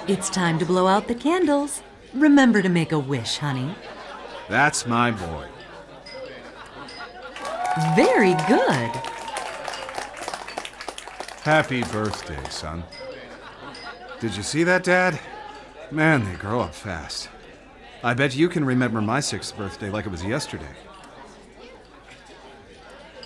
It's time to blow out the candles. Remember to make a wish, honey. That's my boy. Very good. Happy birthday, son. Did you see that, Dad? Man, they grow up fast. I bet you can remember my 6th birthday like it was yesterday.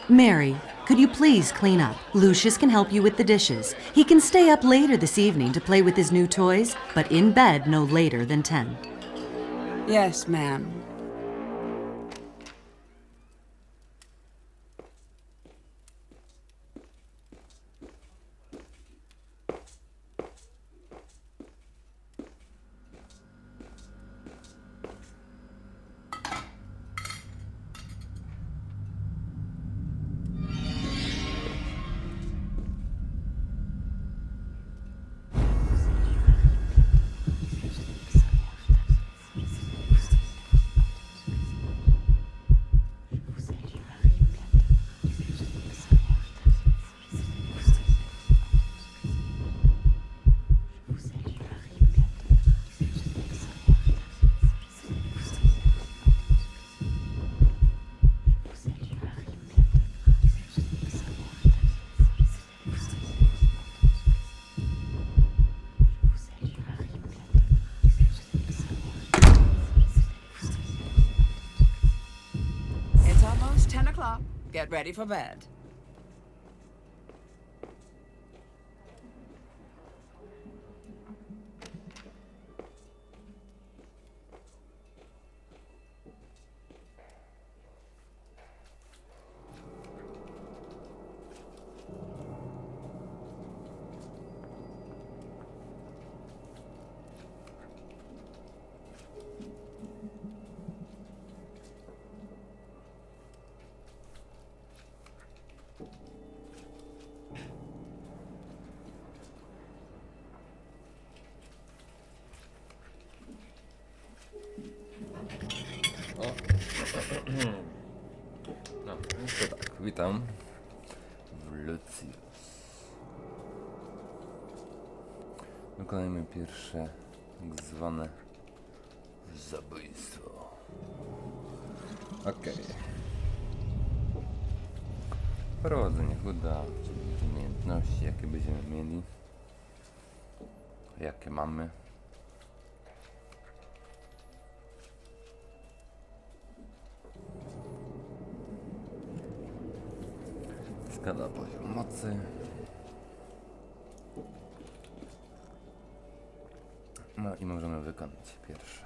Mary, could you please clean up? Lucius can help you with the dishes. He can stay up later this evening to play with his new toys, but in bed no later than 10. Yes, ma'am. Almost 10 o'clock. Get ready for bed. No, to tak, witam w Lucius. Wykonajmy pierwsze tak zwane zabójstwo. Okej. Prowadzenie chuda, czyli umiejętności, jakie będziemy mieli. Jakie mamy. Skala poziom mocy. No i możemy wykonać pierwsze.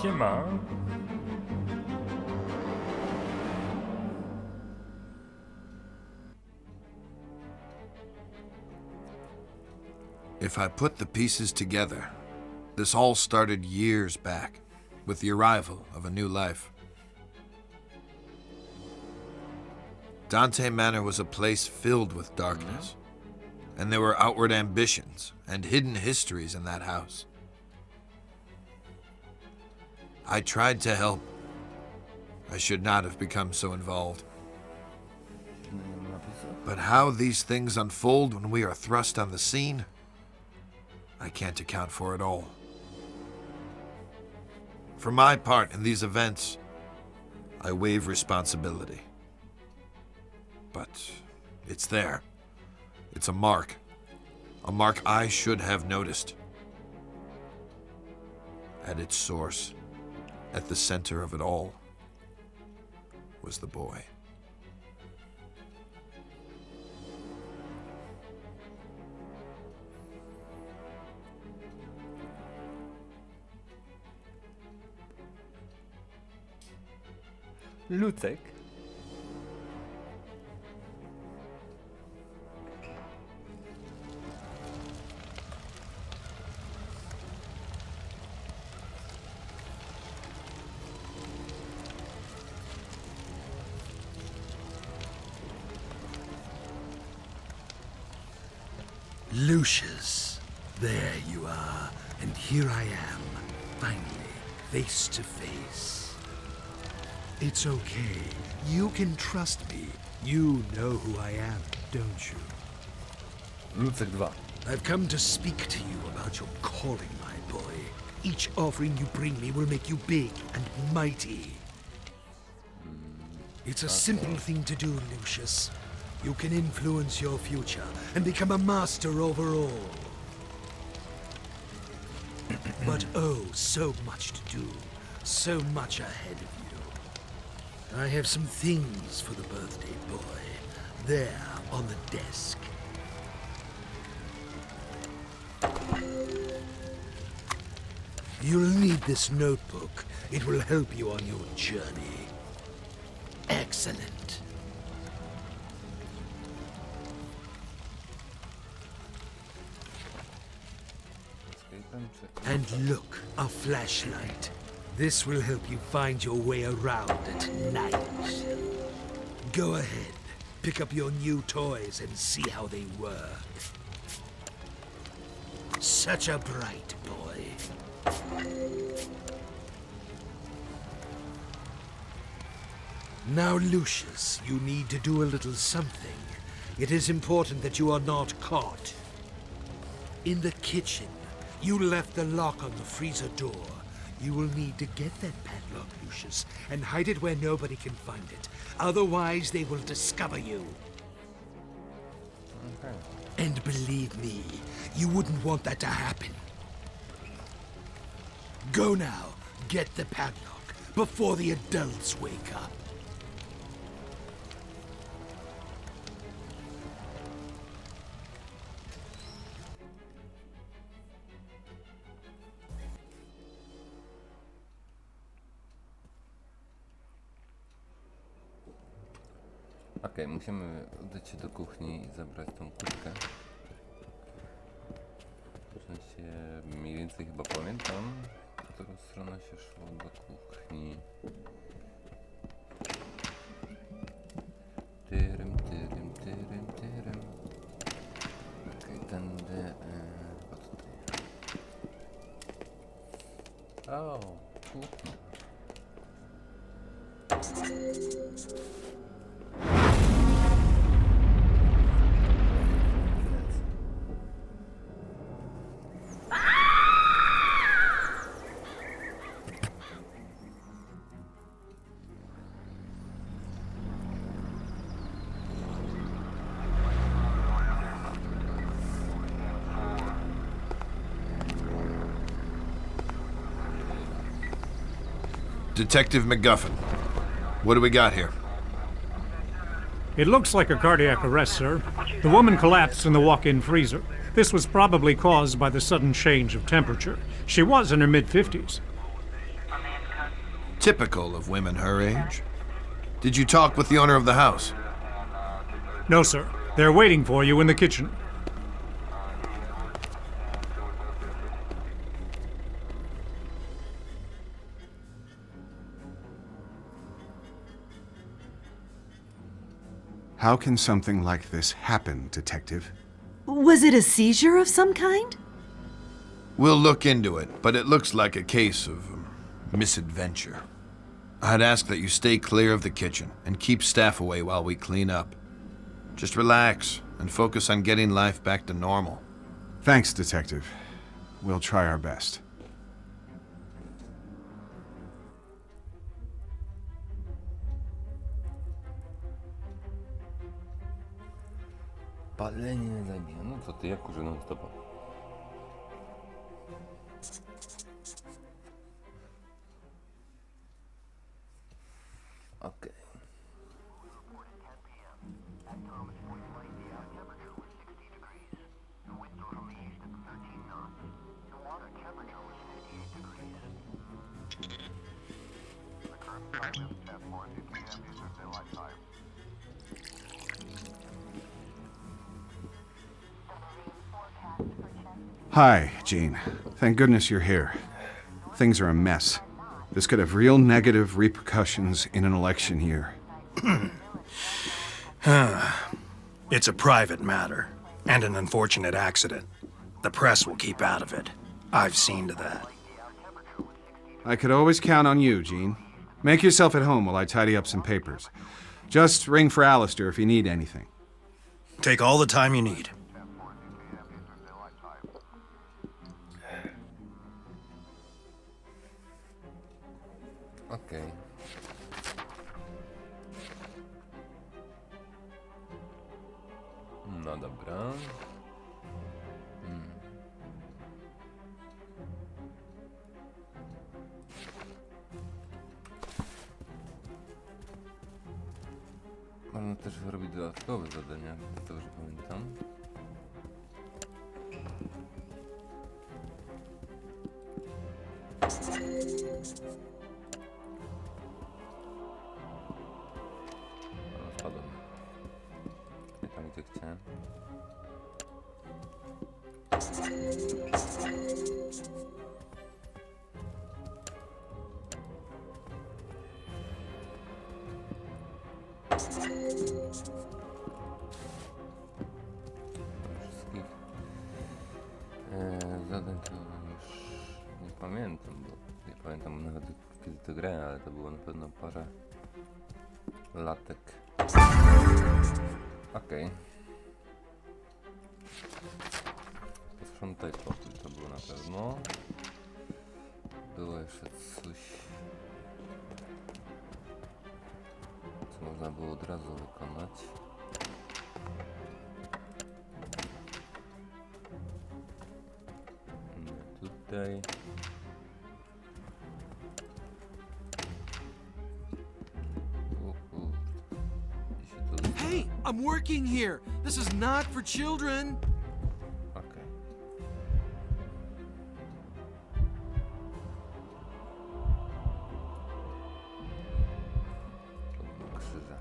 Siema. If I put the pieces together, this all started years back, with the arrival of a new life. Dante Manor was a place filled with darkness, and there were outward ambitions and hidden histories in that house. I tried to help. I should not have become so involved. But how these things unfold when we are thrust on the scene, I can't account for it all. For my part in these events, I waive responsibility. But it's there. It's a mark I should have noticed. At its source, at the center of it all, was the boy. Lucek. Lucius, there you are, and here I am, finally, face to face. It's okay. You can trust me. You know who I am, don't you? Lucek 2. I've come to speak to you about your calling, my boy. Each offering you bring me will make you big and mighty. It's a simple thing to do, Lucius. You can influence your future and become a master over all. But oh, so much to do. So much ahead of you. I have some things for the birthday boy. There, on the desk. You'll need this notebook. It will help you on your journey. Excellent. And look, a flashlight. This will help you find your way around at night. Go ahead, pick up your new toys and see how they work. Such a bright boy. Now, Lucius, you need to do a little something. It is important that you are not caught. In the kitchen, you left the lock on the freezer door. You will need to get that padlock, Lucius, and hide it where nobody can find it. Otherwise, they will discover you. Okay. And believe me, you wouldn't want that to happen. Go now, get the padlock, before the adults wake up. Okej, musimy udać się do kuchni i zabrać tą kurtkę. W sensie mniej więcej chyba pamiętam, w którą stronę się szło do kuchni. Tyrym. Okej, tędy... chyba tutaj. O, kuchnia. Detective McGuffin, what do we got here? It looks like a cardiac arrest, sir. The woman collapsed in the walk-in freezer. This was probably caused by the sudden change of temperature. She was in her mid-50s. Typical of women her age. Did you talk with the owner of the house? No, sir. They're waiting for you in the kitchen. How can something like this happen, Detective? Was it a seizure of some kind? We'll look into it, but it looks like a case of misadventure. I'd ask that you stay clear of the kitchen and keep staff away while we clean up. Just relax and focus on getting life back to normal. Thanks, Detective. We'll try our best. Palenie zabija. No co ty, jak kurzę non stopa. Okej. Hi, Jean. Thank goodness you're here. Things are a mess. This could have real negative repercussions in an election year. It's a private matter, and an unfortunate accident. The press will keep out of it. I've seen to that. I could always count on you, Jean. Make yourself at home while I tidy up some papers. Just ring for Alistair if you need anything. Take all the time you need. Okej. No dobra. Można też robić dodatkowe zadania, z tego, że pamiętam. Spadłem. Nie tam, gdzie chciałem. Wszystkich zadań to już nie pamiętam, bo nie pamiętam nawet kiedy to grałem, ale to było na pewno parę latek. Okej. Posprzątaj pokój, to było na pewno. Było jeszcze coś, co można było od razu wykonać. Nie tutaj. Hey, I'm working here. This is not for children. Okej. To krzyże.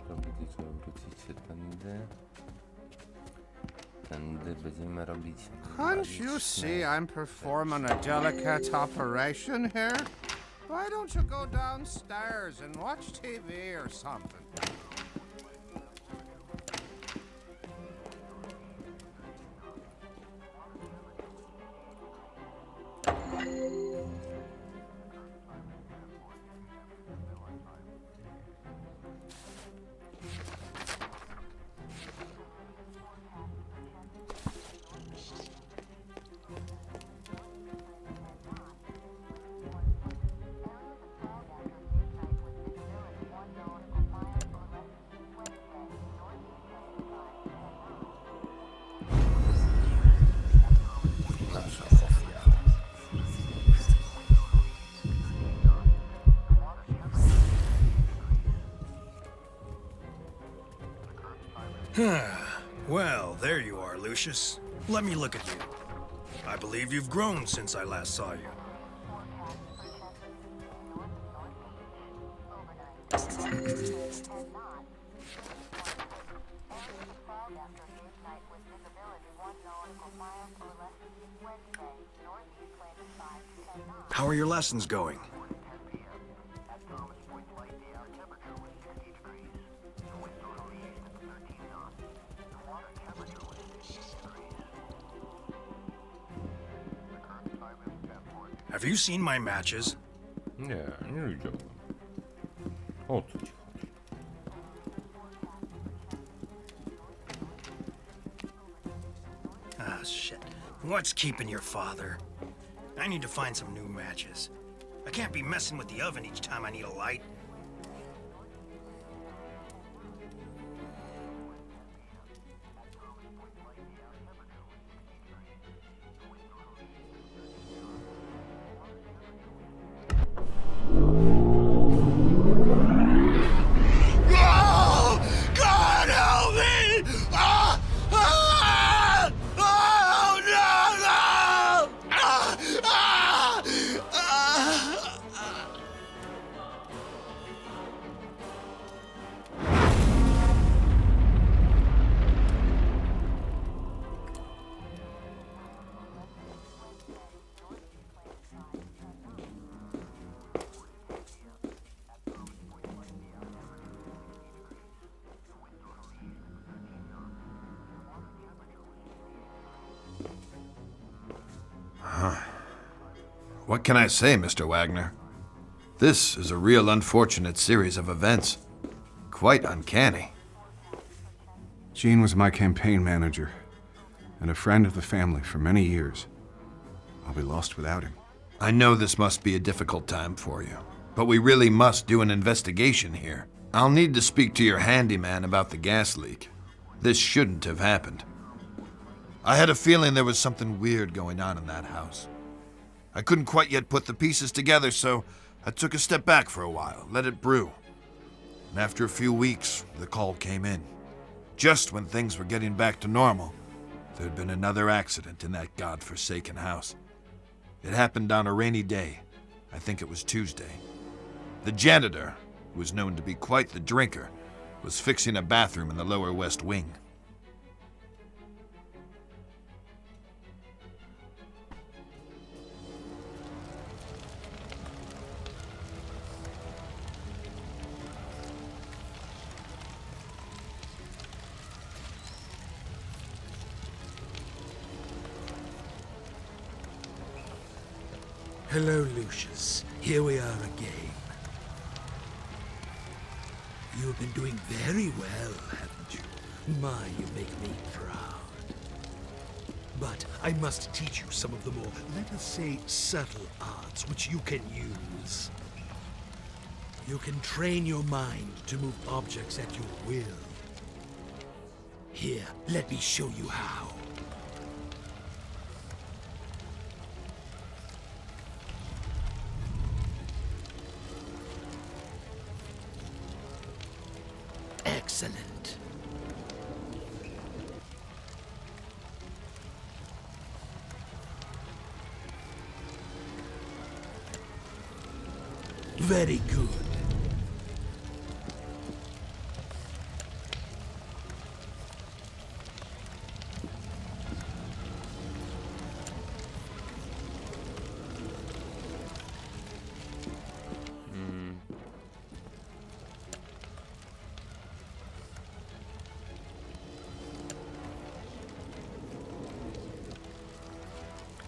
To będzie trzeba wrócić się tędy. Tędy będziemy robić. Can't you see I'm performing a delicate operation here? Why don't you go downstairs and watch TV or something? Well, there you are, Lucius. Let me look at you. I believe you've grown since I last saw you. How are your lessons going? Have you seen my matches? Nie, nie widziałem. O co ci chodzi? Ah, shit. What's keeping your father? I need to find some new matches. I can't be messing with the oven each time I need a light. God help me! Oh, no! What can I say, Mr. Wagner? This is a real unfortunate series of events. Quite uncanny. Gene was my campaign manager and a friend of the family for many years. I'll be lost without him. I know this must be a difficult time for you, but we really must do an investigation here. I'll need to speak to your handyman about the gas leak. This shouldn't have happened. I had a feeling there was something weird going on in that house. I couldn't quite yet put the pieces together, so I took a step back for a while, let it brew. And after a few weeks, the call came in. Just when things were getting back to normal, there'd been another accident in that godforsaken house. It happened on a rainy day. I think it was Tuesday. The janitor, who was known to be quite the drinker, was fixing a bathroom in the lower west wing. Hello, Lucius. Here we are again. You've been doing very well, haven't you? My, you make me proud. But I must teach you some of the more, let us say, subtle arts which you can use. You can train your mind to move objects at your will. Here, let me show you how. Excellent. Very good.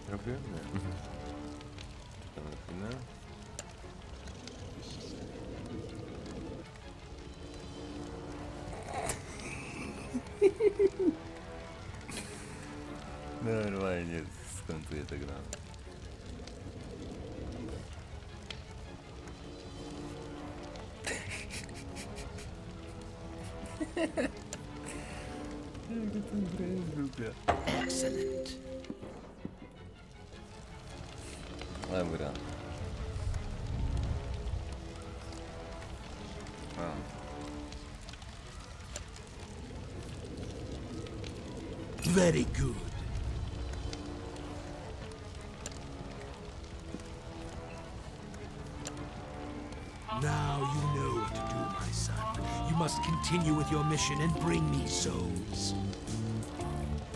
Robię? Nie. Czekamy na chwilę. Normalnie skończyję tę grę. Excellent. Dobra. Very good. Now you know what to do, my son. You must continue with your mission and bring me souls.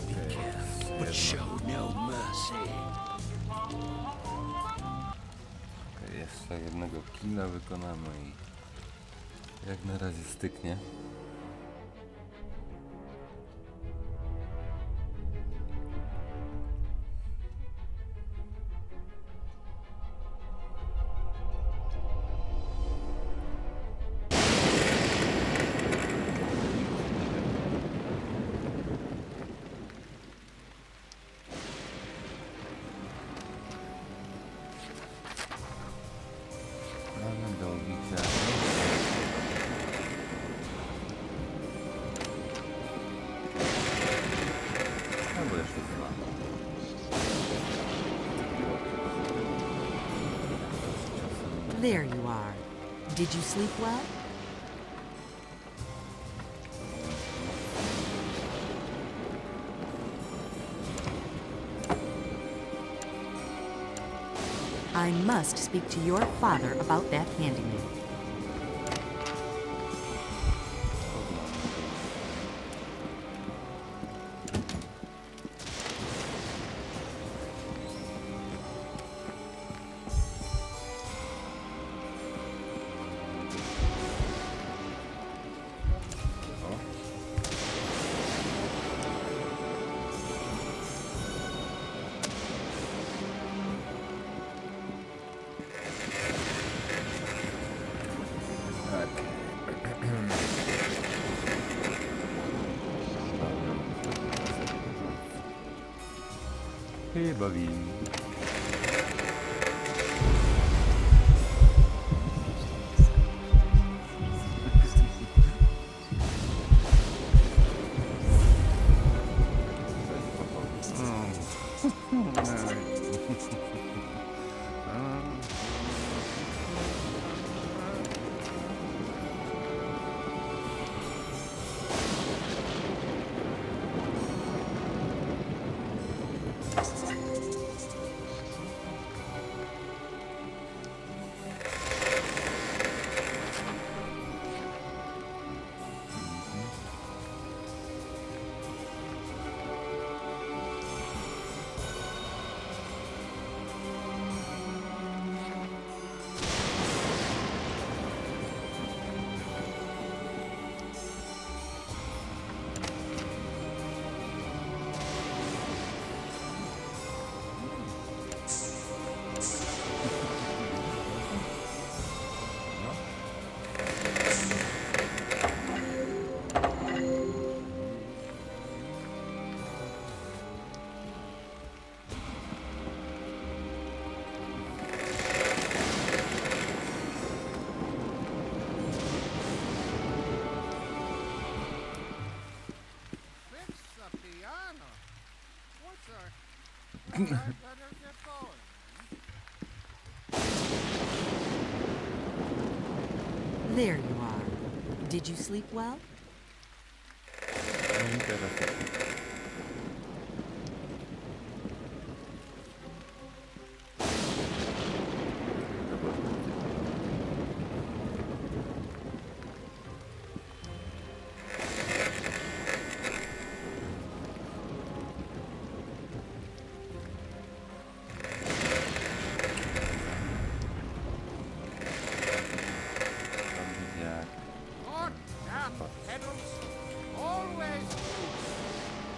Be careful, but show no mercy. Okej, jeszcze jednego killa wykonamy i jak na razie styknie. Mamy do obicia. Albo jeszcze dwa. There you are. Did you sleep well? I must speak to your father about that handyman. Chyba wiem. I better get going. There you are. Did you sleep well? No i teraz Good damn pedals. Always move.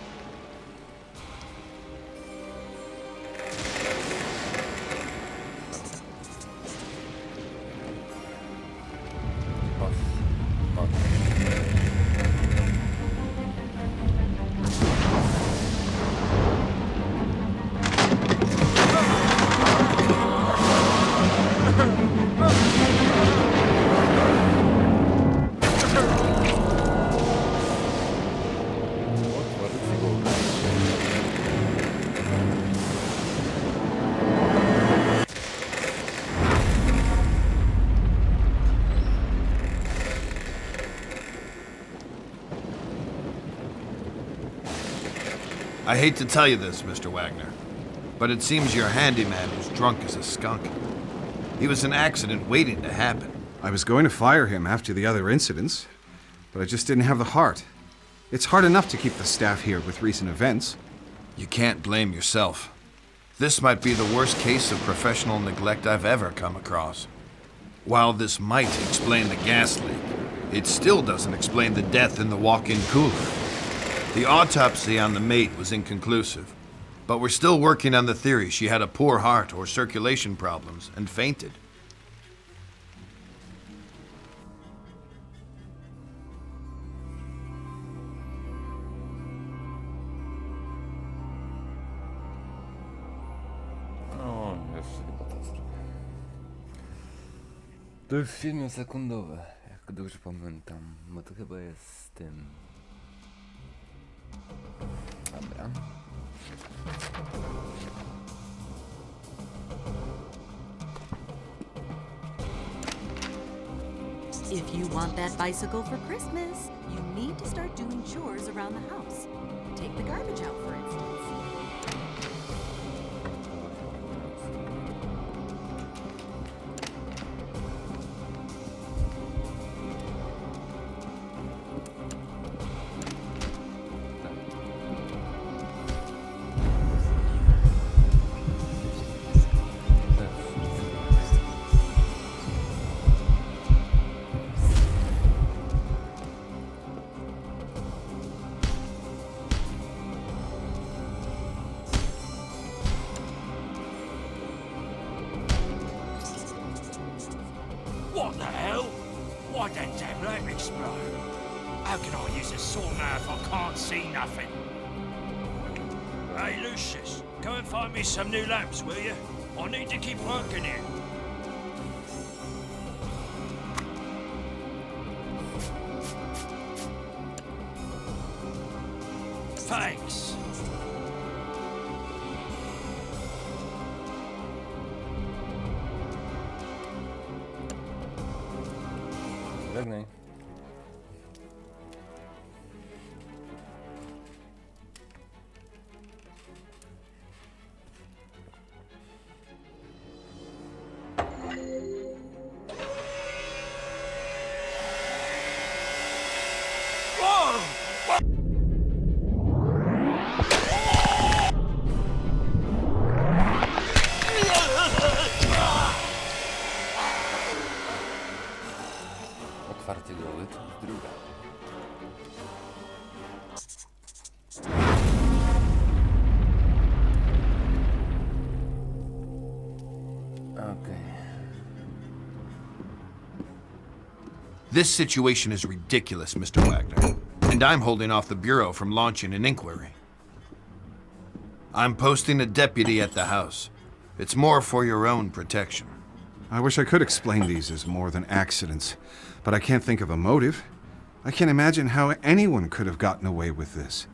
I hate to tell you this, Mr. Wagner, but it seems your handyman was drunk as a skunk. He was an accident waiting to happen. I was going to fire him after the other incidents, but I just didn't have the heart. It's hard enough to keep the staff here with recent events. You can't blame yourself. This might be the worst case of professional neglect I've ever come across. While this might explain the gas leak, it still doesn't explain the death in the walk-in cooler. The autopsy on the mate was inconclusive, but we're still working on the theory she had a poor heart or circulation problems and fainted. O, jeszcze chyba to zrobię. To już 7-sekundowe, jak dobrze pamiętam, bo to chyba jest z tym. Dobra. If you want that bicycle for Christmas, you need to start doing chores around the house. Take the garbage out, for instance. What the hell? Why that damn lamp explode? How can I use a saw now if I can't see nothing? Hey, Lucius, go and find me some new lamps, will you? I need to keep working here. Thanks. Żegnaj. Otwarcie głowy to jest druga. Okay. This situation is ridiculous, Mr. Wagner, and I'm holding off the Bureau from launching an inquiry. I'm posting a deputy at the house. It's more for your own protection. I wish I could explain these as more than accidents, but I can't think of a motive. I can't imagine how anyone could have gotten away with this.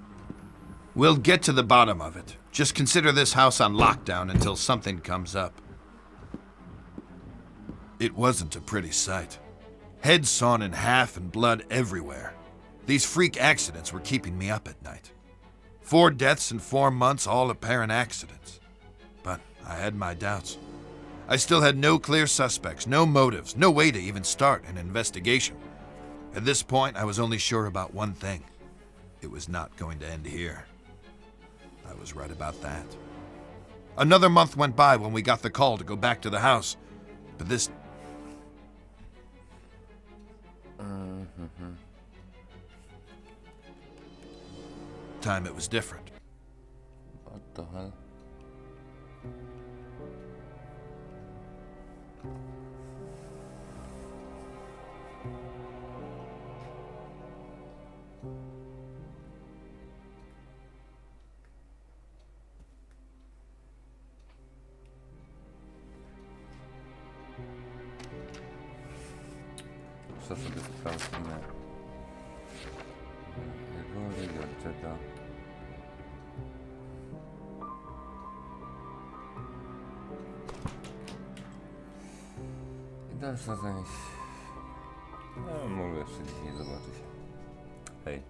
We'll get to the bottom of it. Just consider this house on lockdown until something comes up. It wasn't a pretty sight. Heads sawn in half and blood everywhere. These freak accidents were keeping me up at night. 4 deaths in 4 months, all apparent accidents. But I had my doubts. I still had no clear suspects, no motives, no way to even start an investigation. At this point, I was only sure about one thing. It was not going to end here. I was right about that. Another month went by when we got the call to go back to the house. But this... time it was different. What the hell? Co sobie sprawdzimy? Góry, gadżeta. I dalsza część. No, mogę jeszcze dzisiaj zobaczyć. Hej.